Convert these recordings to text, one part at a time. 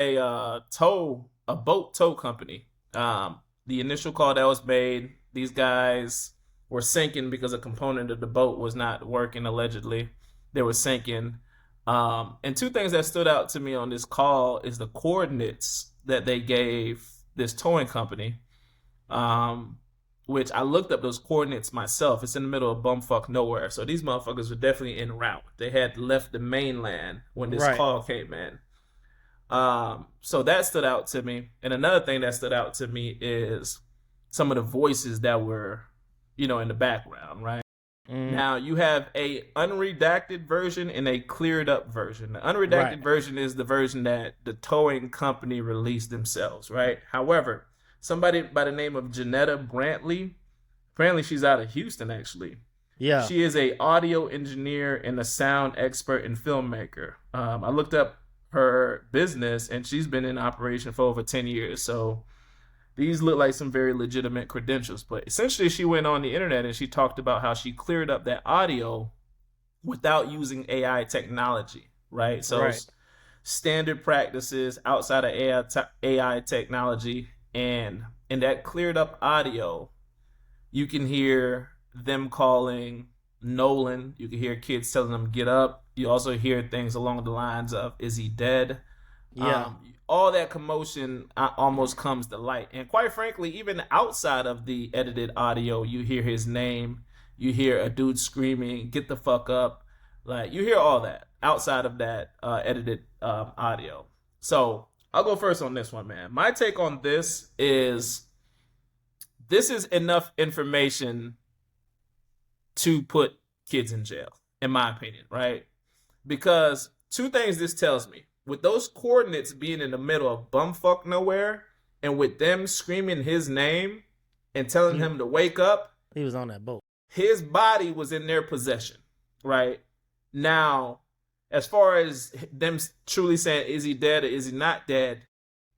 a boat tow company. The initial call that was made, these guys were sinking because a component of the boat was not working. Allegedly, they were sinking. And two things that stood out to me on this call is the coordinates that they gave this towing company. Which I looked up those coordinates myself. It's in the middle of bumfuck nowhere. So these motherfuckers were definitely en route. They had left the mainland when this Right. call came in. So that stood out to me. And another thing that stood out to me is some of the voices that were, in the background, right? Mm, Now you have a unredacted version and a cleared up version. The right. unredacted version is the version that the towing company released themselves, right? However, somebody by the name of Janetta Brantley, apparently she's out of Houston actually. Yeah. She is a audio engineer and a sound expert and filmmaker. I looked up her business and she's been in operation for over 10 years. So these look like some very legitimate credentials. But essentially, she went on the internet and she talked about how she cleared up that audio without using AI technology, right? So Right. standard practices outside of AI technology, and in that cleared up audio, you can hear them calling Nolan. You can hear kids telling them get up. You also hear things along the lines of "Is he dead?" Yeah. All that commotion almost comes to light. And quite frankly, even outside of the edited audio, you hear his name, you hear a dude screaming, "Get the fuck up!" Like you hear all that outside of that edited audio. So I'll go first on this one, man. My take on this is enough information to put kids in jail, in my opinion, right? Because two things this tells me. With those coordinates being in the middle of bumfuck nowhere, and with them screaming his name and telling He him to wake up, he was on that boat. his body was in their possession, right? Now, as far as them truly saying, is he dead or is he not dead,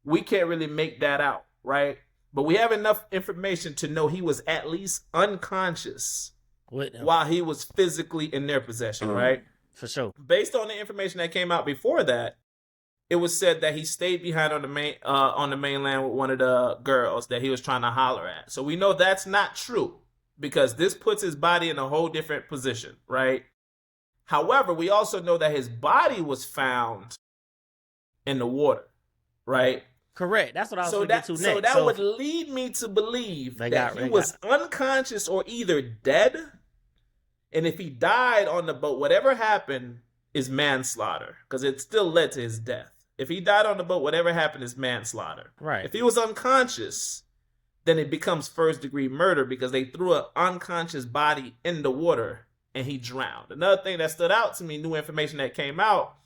we can't really make that out, right? But we have enough information to know he was at least unconscious With him. while he was physically in their possession, right? For sure. Based on the information that came out before that, it was said that he stayed behind on the mainland with one of the girls that he was trying to holler at. So we know that's not true because this puts his body in a whole different position, right? However, we also know that his body was found in the water, right? Correct. That's what I was So gonna get that to so next. that would lead me to believe They that got he they was got unconscious or either dead, and if he died on the boat, whatever happened is manslaughter because it still led to his death. If he died on the boat, whatever happened is manslaughter. right. If he was unconscious, then it becomes first degree murder because they threw an unconscious body in the water and he drowned. Another thing that stood out to me, new information that came out,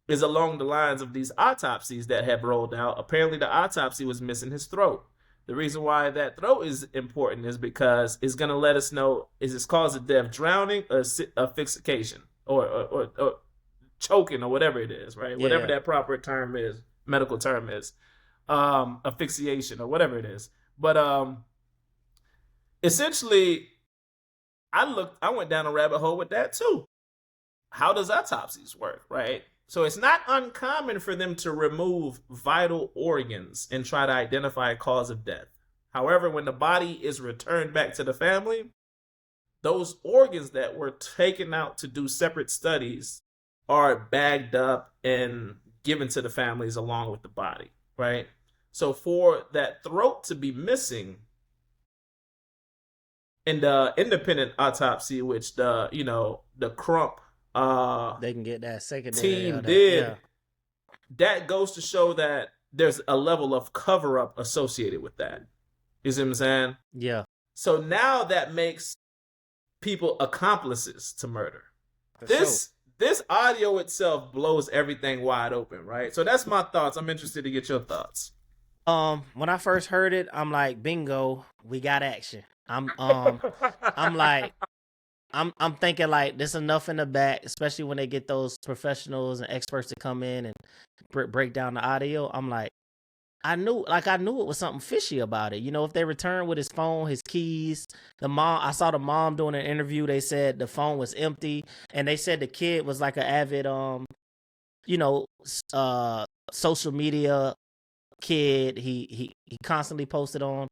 is along the lines of these autopsies that have rolled out. Apparently, the autopsy was missing his throat. The reason why that throat is important is because it's going to let us know is this cause of death drowning or asphyxiation or choking or whatever it is, right? Yeah. Whatever that proper term is, medical term is, asphyxiation or whatever it is. But essentially, I went down a rabbit hole with that too. How does autopsies work, right? So it's not uncommon for them to remove vital organs and try to identify a cause of death. However, when the body is returned back to the family, those organs that were taken out to do separate studies are bagged up and given to the families along with the body, right? So for that throat to be missing in the independent autopsy, which the Crump They can get that secondary team that, did, yeah. that goes to show that there's a level of cover up associated with that. You see what I'm saying? Yeah. So now that makes people accomplices to murder. For This audio itself blows everything wide open, right? So that's my thoughts. I'm interested to get your thoughts. When I first heard it, I'm like, bingo, we got action. I'm like, I'm thinking like there's enough in the back, especially when they get those professionals and experts to come in and break down the audio. I'm like, I knew it was something fishy about it. You know, if they returned with his phone, his keys, I saw the mom doing an interview. They said the phone was empty, and they said the kid was like an avid, you know, social media kid. He constantly posted on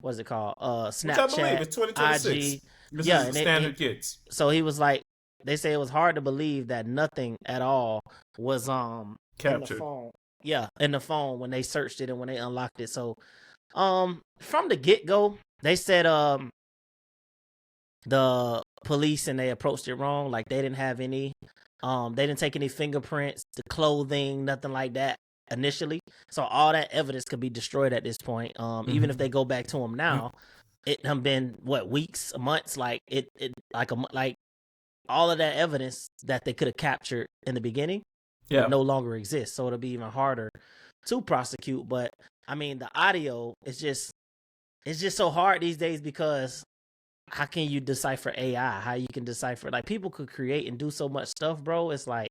what's it called? Which I believe Snapchat, is 2026. IG. This Yeah, is and standard kids. so he was like, they say it was hard to believe that nothing at all was in the Captured. phone. Yeah, in the phone when they searched it and when they unlocked it. So from the get go, they said the police and they approached it wrong. Like they didn't have any, they didn't take any fingerprints, the clothing, nothing like that initially. So all that evidence could be destroyed at this point. Even if they go back to him now, it have been what, weeks, months, like it like like all of that evidence that they could have captured in the beginning would no longer exist. So it'll be even harder to prosecute. But I mean, the audio is just, it's just so hard these days because how can you decipher AI? How you can decipher, like, people could create and do so much stuff, bro. It's like,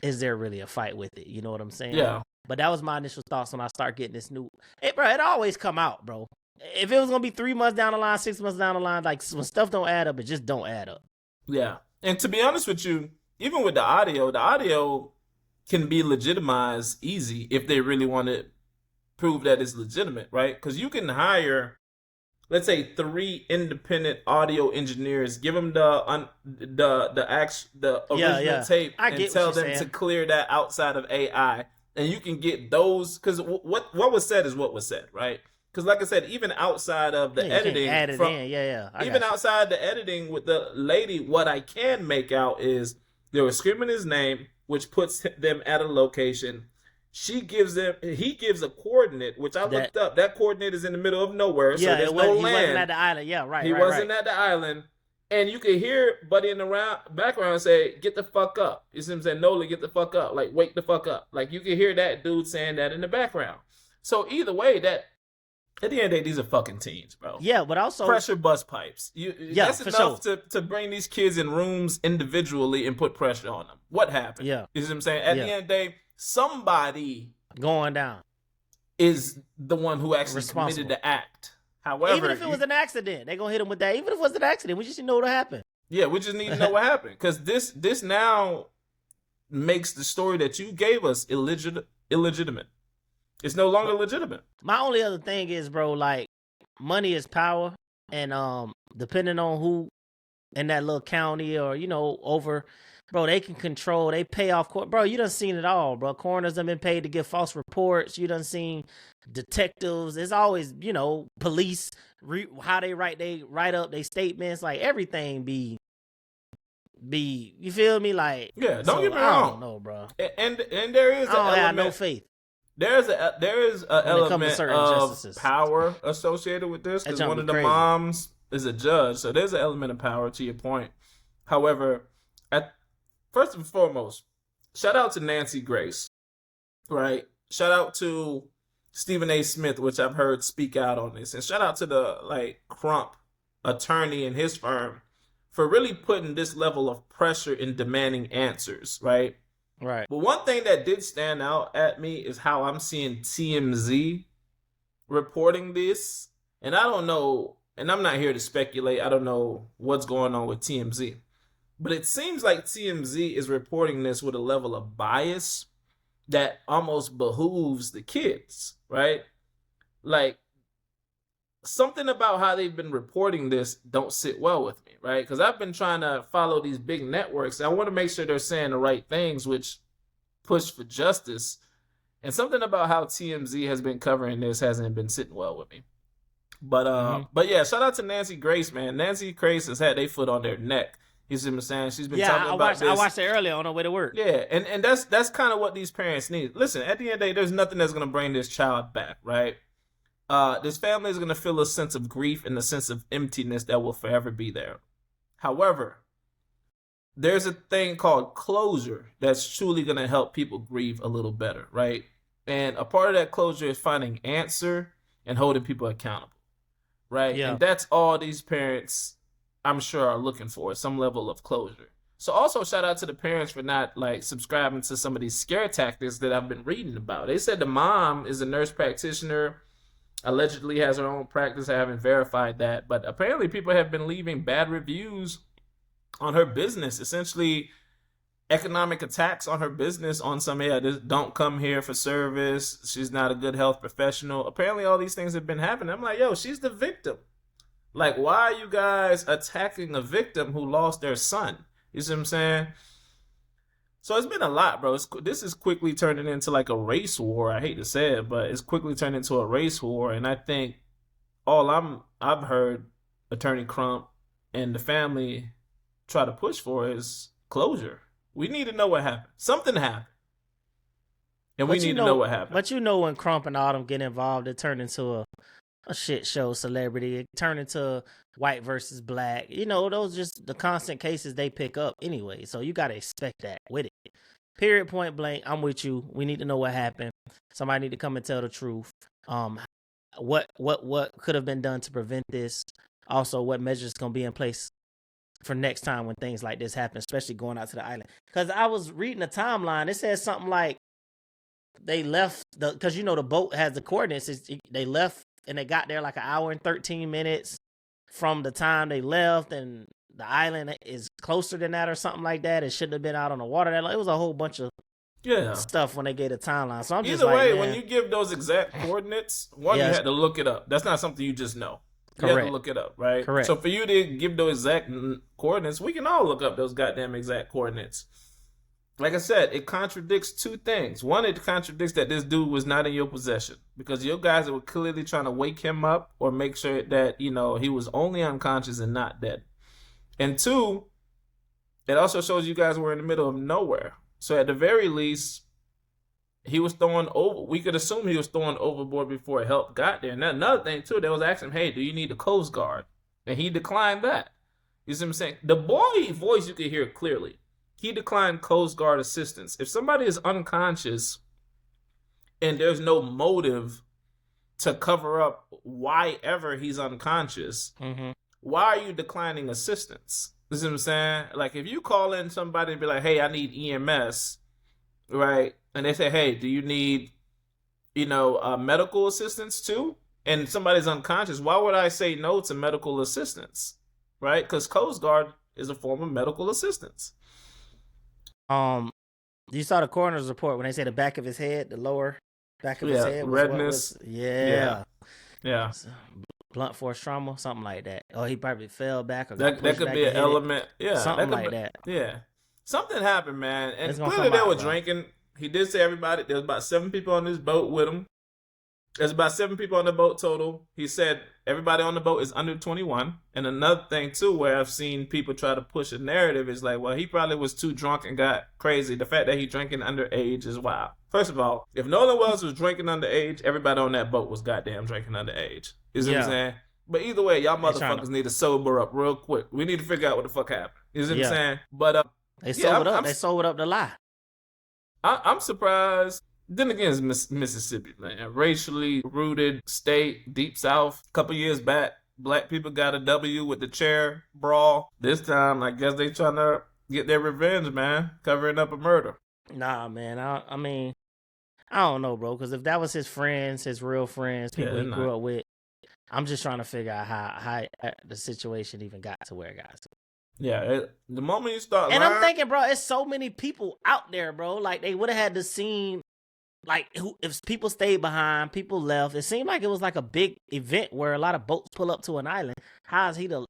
is there really a fight with it? You know what I'm saying? Yeah. But that was my initial thoughts when I start getting this new. Bro, it always come out, bro. If it was gonna be 3 months down the line, 6 months down the line, like when stuff don't add up, it just don't add up. Yeah. And to be honest with you, even with the audio can be legitimized easy if they really want to prove that it's legitimate, right? Because you can hire, let's say, 3 independent audio engineers, give them the original tape, and tell them to clear that outside of AI, and you can get those. Because what was said is what was said, right? Because like I said, even outside of the editing, even outside the editing with the lady, what I can make out is they were screaming his name, which puts them at a location. He gives a coordinate, which I looked up. That coordinate is in the middle of nowhere, so there's no land. He wasn't at the island. Yeah, right. He wasn't at the island, and you could hear Buddy in the background say, "Get the fuck up." You see him saying, "Nola, get the fuck up." Like, wake the fuck up. Like, you can hear that dude saying that in the background. So either way, that at the end of the day, these are fucking teens, bro. Yeah, but also pressure bus pipes. That's enough to bring these kids in rooms individually and put pressure on them. What happened? Yeah, you see what I'm saying? At the end of the day, somebody going down is the one who actually committed the act. However, even if it was an accident, they're gonna hit him with that. Even if it was an accident, we just need to know what happened. Yeah, we just need to know what happened, because this now makes the story that you gave us illegitimate. It's no longer legitimate. My only other thing is, bro, like, money is power, and depending on who in that little county or, you know, over, bro, they can control, they pay off court. Bro, you done seen it all, bro. Coroners have been paid to give false reports. You done seen detectives. It's always, you know, police, how they write up their statements, like everything be, you feel me? Like, yeah, don't get me wrong. I don't know, bro. And there is, I don't have no faith. There is an element of power associated with this, because one of the moms is a judge, so there's an element of power, to your point. However, first and foremost, shout out to Nancy Grace, right? Shout out to Stephen A. Smith, which I've heard speak out on this, and shout out to the Crump attorney and his firm for really putting this level of pressure in demanding answers, right? Right. But one thing that did stand out at me is how I'm seeing TMZ reporting this. And I don't know, and I'm not here to speculate, I don't know what's going on with TMZ. But it seems like TMZ is reporting this with a level of bias that almost behooves the kids, right? Like, something about how they've been reporting this don't sit well with me, right? Because I've been trying to follow these big networks. And I want to make sure they're saying the right things, which push for justice. And something about how TMZ has been covering this hasn't been sitting well with me. But yeah, shout out to Nancy Grace, man. Nancy Grace has had their foot on their neck. You see what I'm saying? She's been talking about this. I watched it earlier on the way to work. Yeah, and that's kind of what these parents need. Listen, at the end of the day, there's nothing that's going to bring this child back, right? This family is going to feel a sense of grief and a sense of emptiness that will forever be there. However, there's a thing called closure that's truly going to help people grieve a little better, right? And a part of that closure is finding answer and holding people accountable, right? Yeah. And that's all these parents, I'm sure, are looking for, some level of closure. So also shout out to the parents for not subscribing to some of these scare tactics that I've been reading about. They said the mom is a nurse practitioner, allegedly has her own practice. I haven't verified that, but apparently people have been leaving bad reviews on her business, essentially economic attacks on her business on some, yeah, don't come here for service. She's not a good health professional. Apparently, all these things have been happening. I'm like, yo, she's the victim. Like, why are you guys attacking a victim who lost their son? You see what I'm saying? So it's been a lot, bro. This is quickly turning into like a race war. I hate to say it, but it's quickly turning into a race war. And I think I've heard Attorney Crump and the family try to push for is closure. We need to know what happened. Something happened. And we need to know what happened. But when Crump and all them get involved, it turned into a shit show celebrity. It turned into white versus black. Those just the constant cases they pick up anyway. So you got to expect that with it. Period, point blank. I'm with you. We need to know what happened. Somebody need to come and tell the truth. What could have been done to prevent this? Also, what measures going to be in place for next time when things like this happen, especially going out to the island? Because I was reading the timeline. It says something like they left because the boat has the coordinates. They left and they got there like an hour and 13 minutes from the time they left, and the island is closer than that or something like that. It shouldn't have been out on the water. It was a whole bunch of stuff when they gave the timeline. So I'm just either way, man, when you give those exact coordinates, you had to look it up. That's not something you just know. You have to look it up, right? Correct. So for you to give those exact coordinates, we can all look up those goddamn exact coordinates. Like I said, it contradicts two things. One, it contradicts that this dude was not in your possession because your guys were clearly trying to wake him up or make sure that, he was only unconscious and not dead. And two, it also shows you guys were in the middle of nowhere. So at the very least, he was thrown over. We could assume he was thrown overboard before help got there. And another thing, too, they was asking him, hey, do you need a Coast Guard? And he declined that. You see what I'm saying? The boy voice, you could hear clearly. He declined Coast Guard assistance. If somebody is unconscious and there's no motive to cover up why ever he's unconscious, why are you declining assistance? You see what I'm saying? Like, if you call in somebody and be like, hey, I need EMS, right? And they say, hey, do you need, medical assistance too? And somebody's unconscious, why would I say no to medical assistance, right? Because Coast Guard is a form of medical assistance. You saw the coroner's report when they say the back of his head, the lower back of his head, redness. Yeah. Blunt force trauma, something like that. Or he probably fell back or that could be an element. Yeah, something like that. Yeah, something happened, man. And clearly they were drinking. He did say everybody. There was about 7 people on this boat with him. There's about 7 people on the boat total. He said everybody on the boat is under 21. And another thing, too, where I've seen people try to push a narrative is like, well, he probably was too drunk and got crazy. The fact that he's drinking underage is wild. First of all, if Nolan Wells was drinking underage, everybody on that boat was goddamn drinking underage. You see what I'm saying? But either way, y'all motherfuckers need to sober up real quick. We need to figure out what the fuck happened. You see what I'm saying? But they sobered up. They sobered up the lie. I'm surprised. Then again, it's Mississippi, man. Racially rooted state, deep south. A couple years back, black people got a W with the chair brawl. This time, I guess they trying to get their revenge, man. Covering up a murder. Nah, man. I mean, I don't know, bro. Because if that was his friends, his real friends, people he grew up with, I'm just trying to figure out how the situation even got to where it got to. Yeah, the moment you start and I'm thinking, bro, it's so many people out there, bro. Like, they would have had to see, like, if people stayed behind, people left. It seemed like it was like a big event where a lot of boats pull up to an island. How is he the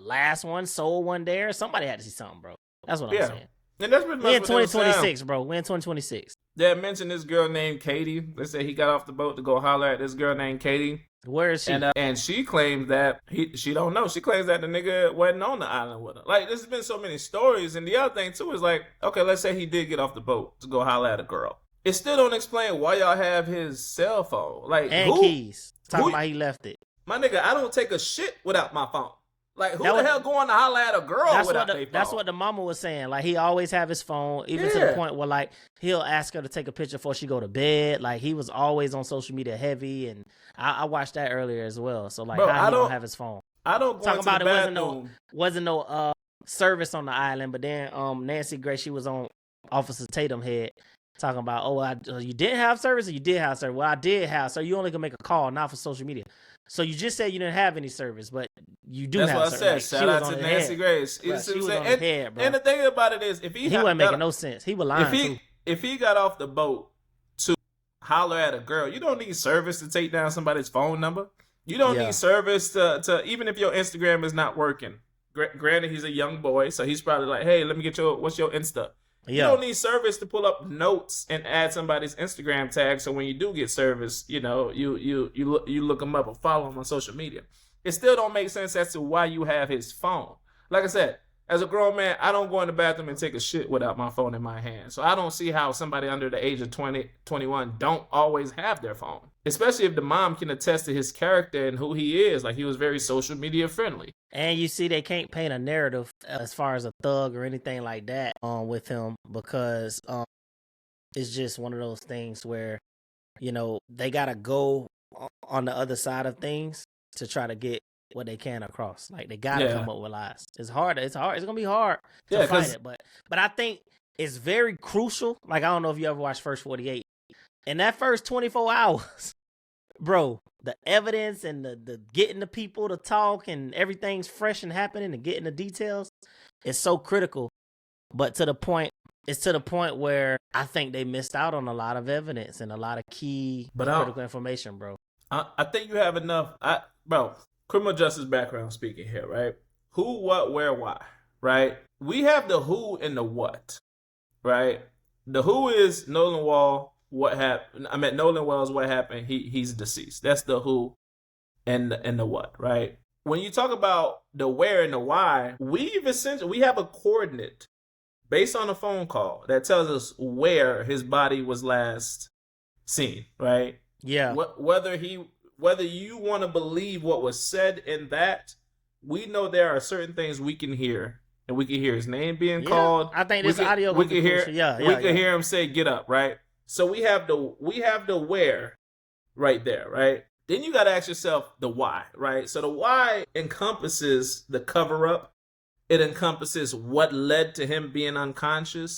last one, sole one there? Somebody had to see something, bro. That's what I'm saying. And that's pretty much we're in 2026, bro. We're in 2026. They mentioned this girl named Katie. They say he got off the boat to go holler at this girl named Katie. Where is she? And she claims that she don't know. She claims that the nigga wasn't on the island with her. Like, there's been so many stories. And the other thing, too, is like, okay, let's say he did get off the boat to go holler at a girl. It still don't explain why y'all have his cell phone. Like, and keys. Talking about he left it. My nigga, I don't take a shit without my phone. Like, who the hell going to holler at a girl without their phone? That's what the mama was saying. Like, he always have his phone, even to the point where, like, he'll ask her to take a picture before she go to bed. Like, he was always on social media heavy, and I watched that earlier as well. So, like, how he don't have his phone? I don't go into the bathroom. Wasn't no service on the island, but then Nancy Grace, she was on Officer Tatum head talking about, you didn't have service or you did have service? Well, I did have, so you only can make a call, not for social media. So you just said you didn't have any service, but you do That's what have I service. said. Like, she Shout was out on to his Nancy head. Grace. You Bro, see she what I'm was on saying? his head, And bro. the thing about it is, He wasn't making no sense. He was lying too. if he got off the boat to holler at a girl, you don't need service to take down somebody's phone number. You don't need Yeah. service to even if your Instagram is not working. Granted, he's a young boy, so he's probably like, "Hey, let me get what's your Insta." You Yeah. don't need service to pull up notes and add somebody's Instagram tag. So when you do get service, you know you look them up or follow them on social media. It still don't make sense as to why you have his phone. Like I said, as a grown man, I don't go in the bathroom and take a shit without my phone in my hand. So I don't see how somebody under the age of 20, 21 don't always have their phone. Especially if the mom can attest to his character and who he is. Like, he was very social media friendly. And you see, they can't paint a narrative as far as a thug or anything like that with him, because it's just one of those things where, you know, they gotta go on the other side of things to try to get what they can across. Like, they gotta come up with lies. It's hard. It's gonna be hard to fight it, but I think it's very crucial. Like, I don't know if you ever watched First 48. In that first 24 hours, bro, the evidence and the getting the people to talk and everything's fresh and happening and getting the details is so critical. But it's to the point where I think they missed out on a lot of evidence and a lot of key critical information, bro. I think you have enough. Bro, criminal justice background speaking here, right? Who, what, where, why, right? We have the who and the what, right? The who is Nolan Wall. What happened? I mean, Nolan Wells. What happened? He's deceased. That's the who and the what, right? When you talk about the where and the why, we have a coordinate based on a phone call that tells us where his body was last seen, right? Yeah. Whether you want to believe what was said in that, we know there are certain things we can hear, and we can hear his name being called. I think this audio we can hear. We can hear him say, "Get up," right? So we have the where right there, right? Then you got to ask yourself the why, right? So the why encompasses the cover up. It encompasses what led to him being unconscious.